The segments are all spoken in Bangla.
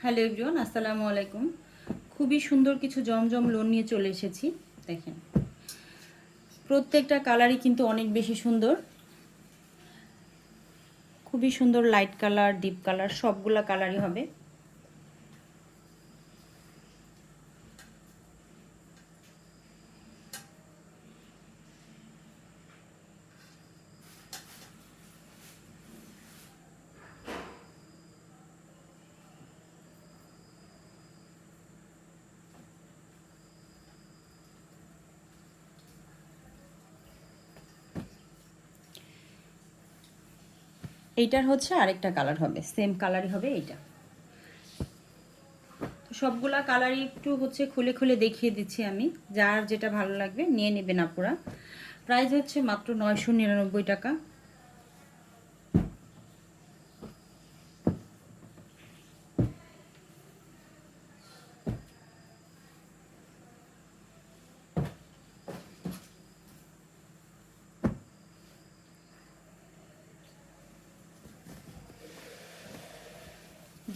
হ্যালো এভরিওয়ান, আসসালামু আলাইকুম। খুবই সুন্দর কিছু জমজম লোন নিয়ে চলে এসেছি। দেখেন, প্রত্যেকটা কালারই কিন্তু অনেক বেশি সুন্দর। খুবই সুন্দর লাইট কালার, ডিপ কালার, সবগুলা কালারই হবে। এইটার হচ্ছে আরেকটা কালার হবে, সেম কালারই হবে এইটা। সবগুলা কালারই একটু হচ্ছে খুলে খুলে দেখিয়ে দিচ্ছি আমি। যার যেটা ভালো লাগবে নিয়ে নেবেন আপুরা। প্রাইস হচ্ছে মাত্র 999 টাকা।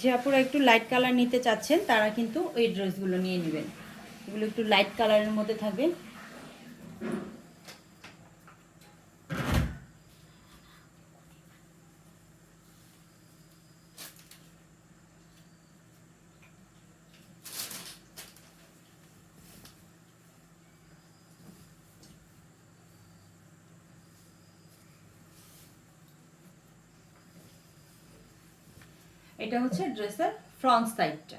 যে আপুরা একটু লাইট কালার নিতে চাচ্ছেন তারা কিন্তু এই ড্রেসগুলো নিয়ে নেবেন। এগুলো একটু লাইট কালারের মধ্যে থাকবে। এটা হচ্ছে ড্রেসের ফ্রন্ট সাইডটা।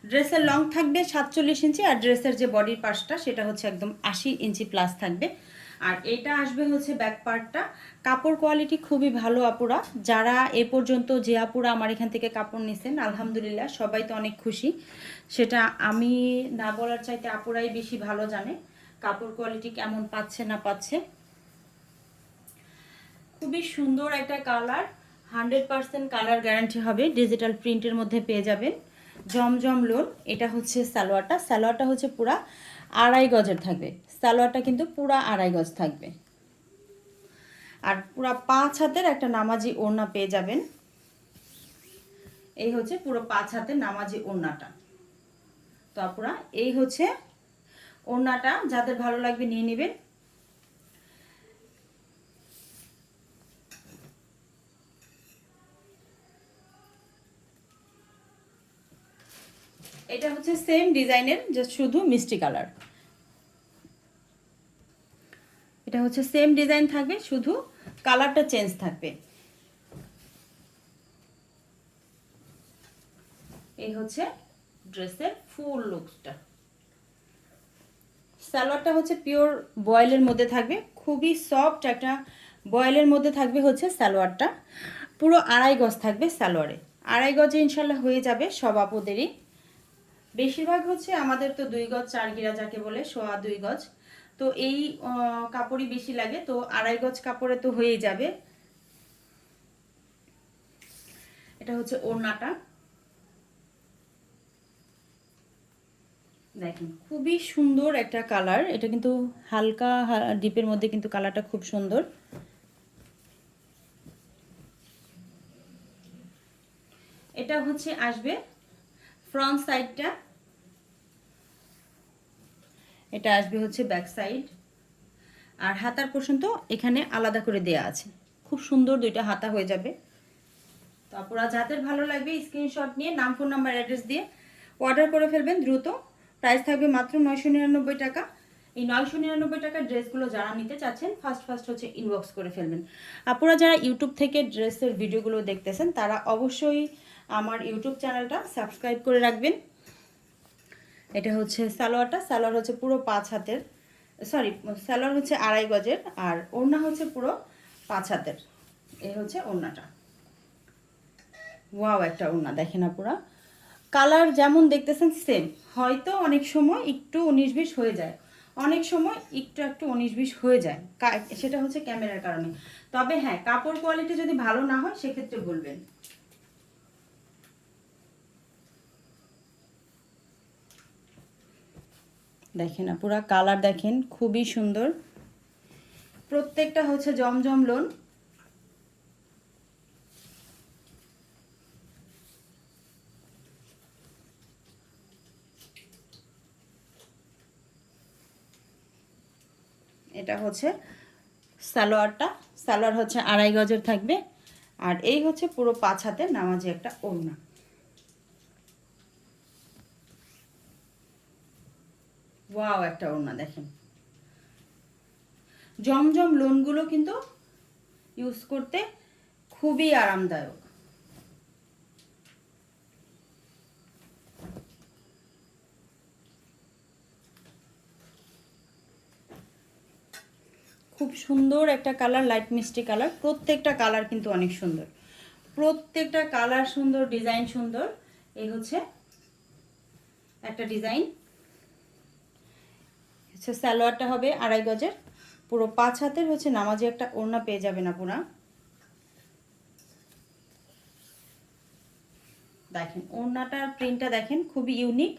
ড্রেসের লং থাকবে 47 ইঞ্চি, আর ড্রেসের যে বডির পার্টটা সেটা হচ্ছে একদম 80 ইঞ্চি প্লাস থাকবে। আর এটা আসবে হচ্ছে ব্যাক পার্টটা। কাপড় কোয়ালিটি খুবই ভালো আপুরা। যারা এ পর্যন্ত যে আপুরা আমার এখান থেকে কাপড় নিছেন আলহামদুলিল্লাহ সবাই তো অনেক খুশি। সেটা আমি না বলার চাইতে আপুরাই বেশি ভালো জানে কাপড় কোয়ালিটি কেমন পাচ্ছে না পাচ্ছে। খুবই সুন্দর একটা কালার, 100% কালার গ্যারান্টি হবে। ডিজিটাল প্রিন্টের মধ্যে পেয়ে যাবেন। জমজম লোন। এটা হচ্ছে সালোয়ারটা। সালোয়ারটা হচ্ছে পুরা 2.5 গজের থাকবে। সালোয়ারটা কিন্তু পুরা 2.5 গজ থাকবে। আর পুরা 5 হাতের একটা নামাজি ওড়না পেয়ে যাবেন। এই হচ্ছে পুরো 5 হাতের নামাজি ওড়নাটা। তো আপুরা এই হচ্ছে ওড়নাটা, যাদের ভালো লাগবে নিয়ে নেবেন। এটা হচ্ছে সেম ডিজাইনের, জাস্ট শুধু মিষ্টি কালার। এটা হচ্ছে সেম ডিজাইন থাকবে, শুধু কালারটা চেঞ্জ থাকবে। এই হচ্ছে ড্রেসের ফুল লুকসটা। সালোয়ারটা হচ্ছে পিওর বয়েলের মধ্যে থাকবে, খুবই সফট একটা বয়েলের মধ্যে থাকবে হচ্ছে সালোয়ারটা। পুরো 2.5 গজ থাকবে সালোয়ারে। 2.5 গজে ইনশাল্লাহ হয়ে যাবে সব আপুদেরই। বেশিরভাগ হচ্ছে আমাদের তো 2 গজ 4 গিরা যাকে বলে, 2.25 গজ। তো এই কাপড়ই বেশি লাগে, তো 2.5 গজ কাপড়ে তো হয়েই যাবে। এটা হচ্ছে ওড়নাটা। দেখেন খুবই সুন্দর একটা কালার। এটা কিন্তু হালকা ডিপের মধ্যে কিন্তু কালারটা খুব সুন্দর। এটা হচ্ছে আসবে ফ্রন্ট সাইডটা। এটা আসবে হচ্ছে ব্যাক সাইড। আর হাতার পোর্শন তো এখানে আলাদা করে দেয়া আছে। খুব সুন্দর দুইটা হাতা হয়ে যাবে। তো আপনারা যাদের ভালো লাগবে স্ক্রিনশট নিয়ে নাম, ফোন নাম্বার, অ্যাড্রেস দিয়ে অর্ডার করে ফেলবেন দ্রুত। প্রাইস থাকবে মাত্র 999 টাকা। এই 999 টাকার ড্রেসগুলো যারা নিতে চাচ্ছেন ফার্স্ট ফার্স্ট হচ্ছে ইনবক্স করে ফেলবেন। আপনারা যারা ইউটিউব থেকে ড্রেসের ভিডিওগুলো দেখতেছেন তারা অবশ্যই আমার ইউটিউব চ্যানেলটা সাবস্ক্রাইব করে রাখবেন। এটা হচ্ছে সালোয়ারটা। সালোয়ার হচ্ছে পুরো 5 হাতের, সরি, সালোয়ার হচ্ছে 2.5 গজের, আর ওড়না হচ্ছে পুরো 5 হাতের। এই হচ্ছে ওড়নাটা। ওয়াও, একটা ওড়না দেখেন আপুরা। কালার যেমন দেখতেছেন সেম, হয়তো অনেক সময় একটু 19-20 হয়ে যায়, অনেক সময় একটু একটু 19-20 হয়ে যায়, সেটা হচ্ছে ক্যামেরার কারণে। তবে হ্যাঁ, কাপড় কোয়ালিটি যদি ভালো না হয় সেক্ষেত্রে বলবেন। দেখেন আপুরা, কালার দেখেন খুবই সুন্দর। প্রত্যেকটা হচ্ছে জমজম লোন। এটা হচ্ছে সালোয়ারটা। সালোয়ার হচ্ছে 2.5 গজের থাকবে। আর এই হচ্ছে পুরো 5 হাতের নামাজি একটা ওড়না। ওয়াও, একটা ওড়না দেখেন। জমজম লোনগুলো কিন্তু ইউজ করতে খুবই আরামদায়ক। খুব সুন্দর একটা কালার, লাইট মিষ্টি কালার। প্রত্যেকটা কালার কিন্তু অনেক সুন্দর, প্রত্যেকটা কালার সুন্দর, ডিজাইন সুন্দর। এই হচ্ছে একটা ডিজাইন। হচ্ছে সালোয়ারটা হবে 2.5 গজের, পুরো 5 হাতের হচ্ছে নামাজি একটা ওড়না পেয়ে যাবেন আপনারা। দেখেন ওড়নাটার প্রিন্টটা দেখেন, খুবই ইউনিক,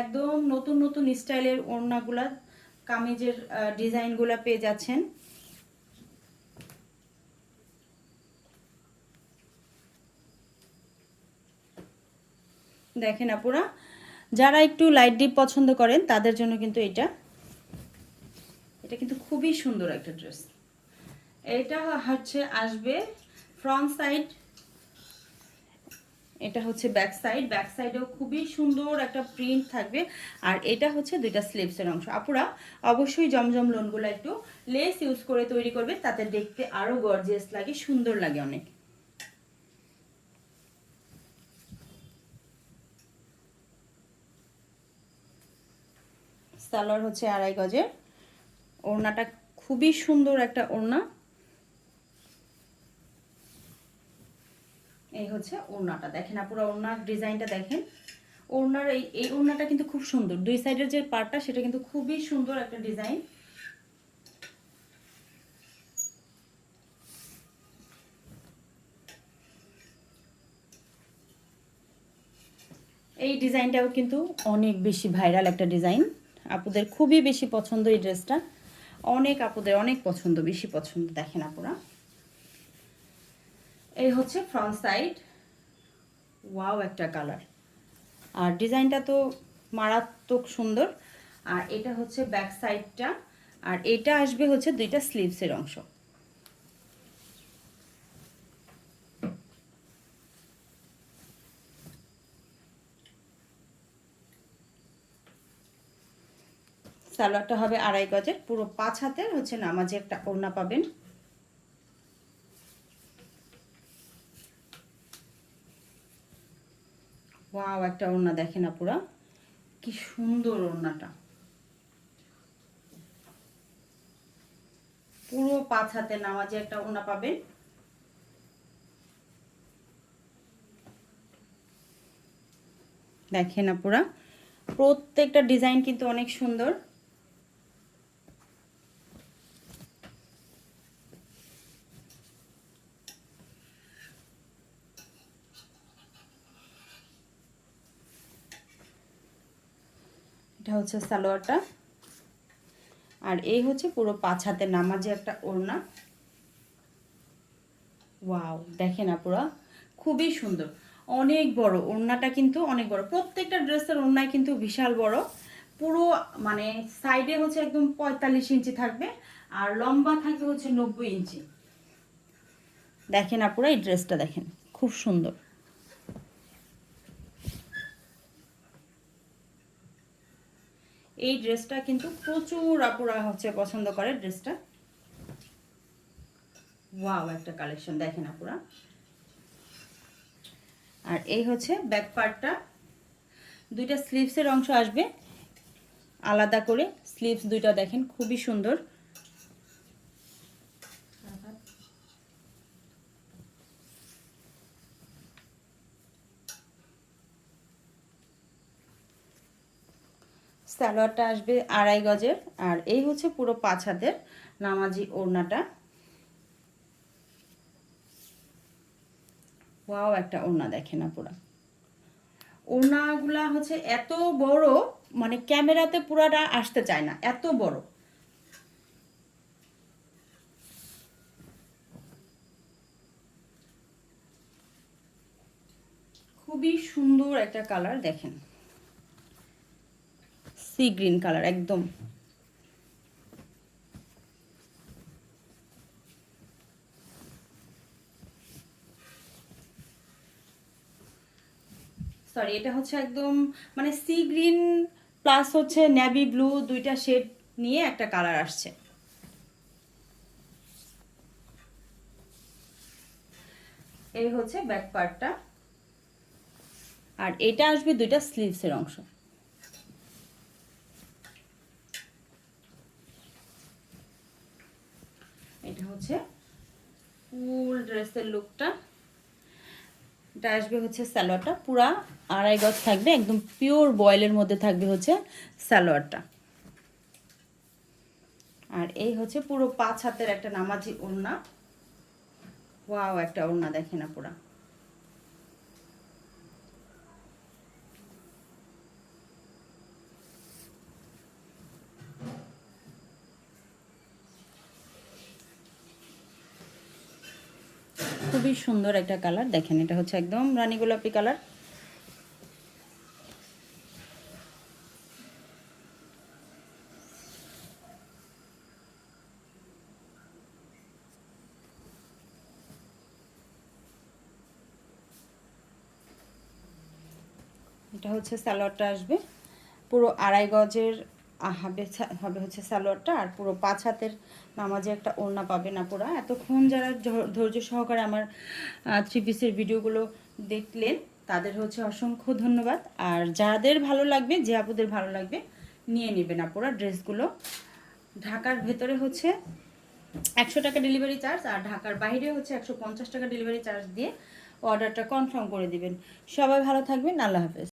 একদম নতুন নতুন স্টাইলের ওড়নাগুলা, কামিজের ডিজাইনগুলা পেয়ে যাচ্ছেন। দেখেন আপুরা, যারা একটু লাইট ডিপ পছন্দ করেন তাদের জন্য কিন্তু এটা কিন্তু খুবই সুন্দর একটা ড্রেস। এটা হচ্ছে আসবে ফ্রন্ট সাইড, এটা হচ্ছে ব্যাক সাইড। ব্যাক সাইডেও খুবই সুন্দর একটা প্রিন্ট থাকবে। আর এটা হচ্ছে দুইটা স্লিভসের অংশ। আপুরা অবশ্যই জমজম লোনগুলো একটু লেস ইউজ করে তৈরি করবে, তাতে দেখতে আরো গর্জিয়াস লাগে, সুন্দর লাগে অনেক। সালোয়ার হচ্ছে 2.5 গজের, ওড়নাটা খুবই সুন্দর একটা ওড়না। এই হচ্ছে ওড়নাটা দেখেন, পুরো ওড়নার ডিজাইনটা দেখেন। ওড়নার এই ওড়নাটা কিন্তু খুব সুন্দর, দুই সাইডের যে পার্টটা সেটা কিন্তু খুবই সুন্দর একটা ডিজাইন। এই ডিজাইনটাও কিন্তু অনেক বেশি ভাইরাল একটা ডিজাইন, আপুদের খুবই বেশি পছন্দ এই ড্রেসটা, অনেক আপুদের অনেক পছন্দ, বেশি পছন্দ। দেখেন আপুরা, এই হচ্ছে ফ্রন্ট সাইড। ওয়াও একটা কালার, আর ডিজাইনটা তো মারাত্মক সুন্দর। আর এটা হচ্ছে ব্যাক সাইডটা, আর এটা আসবে হচ্ছে দুইটা স্লিভসের অংশ। সালোয়ারটা হবে 2.5 গজের, পুরো 5 হাতের হচ্ছে নামাজে একটা ওড়না পাবেন। ওয়াও একটা ওড়না দেখেন আপুরা, কি সুন্দর ওড়নাটা, পুরো 5 হাতের নামাজে একটা ওড়না পাবেন। দেখেন আপুরা, প্রত্যেকটা ডিজাইন কিন্তু অনেক সুন্দর। এটা হচ্ছে সালোয়ারটা, আর এই হচ্ছে পুরো 5 হাতের নামাজে একটা ওড়না। ওয়াও দেখেন আপুরা, খুবই সুন্দর, অনেক বড় ওড়নাটা, কিন্তু অনেক বড়। প্রত্যেকটা ড্রেসের ওড়নায় কিন্তু বিশাল বড়, পুরো মানে সাইডে হচ্ছে একদম 45 ইঞ্চি থাকবে, আর লম্বা থাকবে হচ্ছে 90 ইঞ্চি। দেখেন আপুরা, এই ড্রেসটা দেখেন, খুব সুন্দর। এই ড্রেসটা কিন্তু প্রচুর আপুরা হচ্ছে পছন্দ করে ড্রেসটা। ওয়াও একটা কালেকশন দেখেন আপুরা। আর এই হচ্ছে ব্যাক পার্টটা, দুইটা স্লিভসের অংশ আসবে আলাদা করে, স্লিভস দুইটা দেখেন খুবই সুন্দর। সালোয়ারটা আসবে 2.5 গজের, আর এই হচ্ছে পুরো 5 হাতের নামাজি ওড়নাটা। ওয়াও একটা ওড়না দেখেন আপুরা, ওড়নাগুলা হচ্ছে এত বড়, মানে ক্যামেরাতে পুরাটা আসতে চায় না, এত বড়। খুবই সুন্দর একটা কালার দেখেন, সি গ্রিন কালার একদম। সরি, এটা হচ্ছে একদম মানে সি গ্রিন প্লাস হচ্ছে নেভি ব্লু, দুইটা শেড নিয়ে একটা কালার আসছে। এই হচ্ছে ব্যাক পার্টটা, আর এটা আসবে দুইটা স্লিভসের অংশ। এটা হচ্ছে ফুল ড্রেসের লুকটা। এটা আসবে হচ্ছে সালোয়ারটা, পুরা 2.5 গজ থাকবে, একদম পিওর বয়েলের মধ্যে থাকবে হচ্ছে সালোয়ারটা। আর এই হচ্ছে পুরো 5 হাতের একটা নামাজি ওড়না। ওয়াও, একটা ওড়না দেখে না পুরা। খুবই সুন্দর একটা কালার, দেখেন এটা হচ্ছে একদম রানী গোলাপি কালার। এটা হচ্ছে সালোয়ারটা আসবে পুরো 2.5 গজের হবে হচ্ছে সালোয়ারটা, আর পুরো 5 হাতের নামাজে একটা ওড়না পাবে না পুরা। এতক্ষণ যারা ধৈর্য সহকারে আমার 3 পিসের ভিডিওগুলো দেখলেন তাদের হচ্ছে অসংখ্য ধন্যবাদ। আর যাদের ভালো লাগবে, যে আপুদের ভালো লাগবে নিয়ে নেবেন আপুরা ড্রেসগুলো। ঢাকার ভেতরে হচ্ছে 100 টাকা ডেলিভারি চার্জ, আর ঢাকার বাইরে হচ্ছে 150 টাকা ডেলিভারি চার্জ দিয়ে অর্ডারটা কনফার্ম করে দিবেন। সবাই ভালো থাকবেন, আল্লাহ হাফেজ।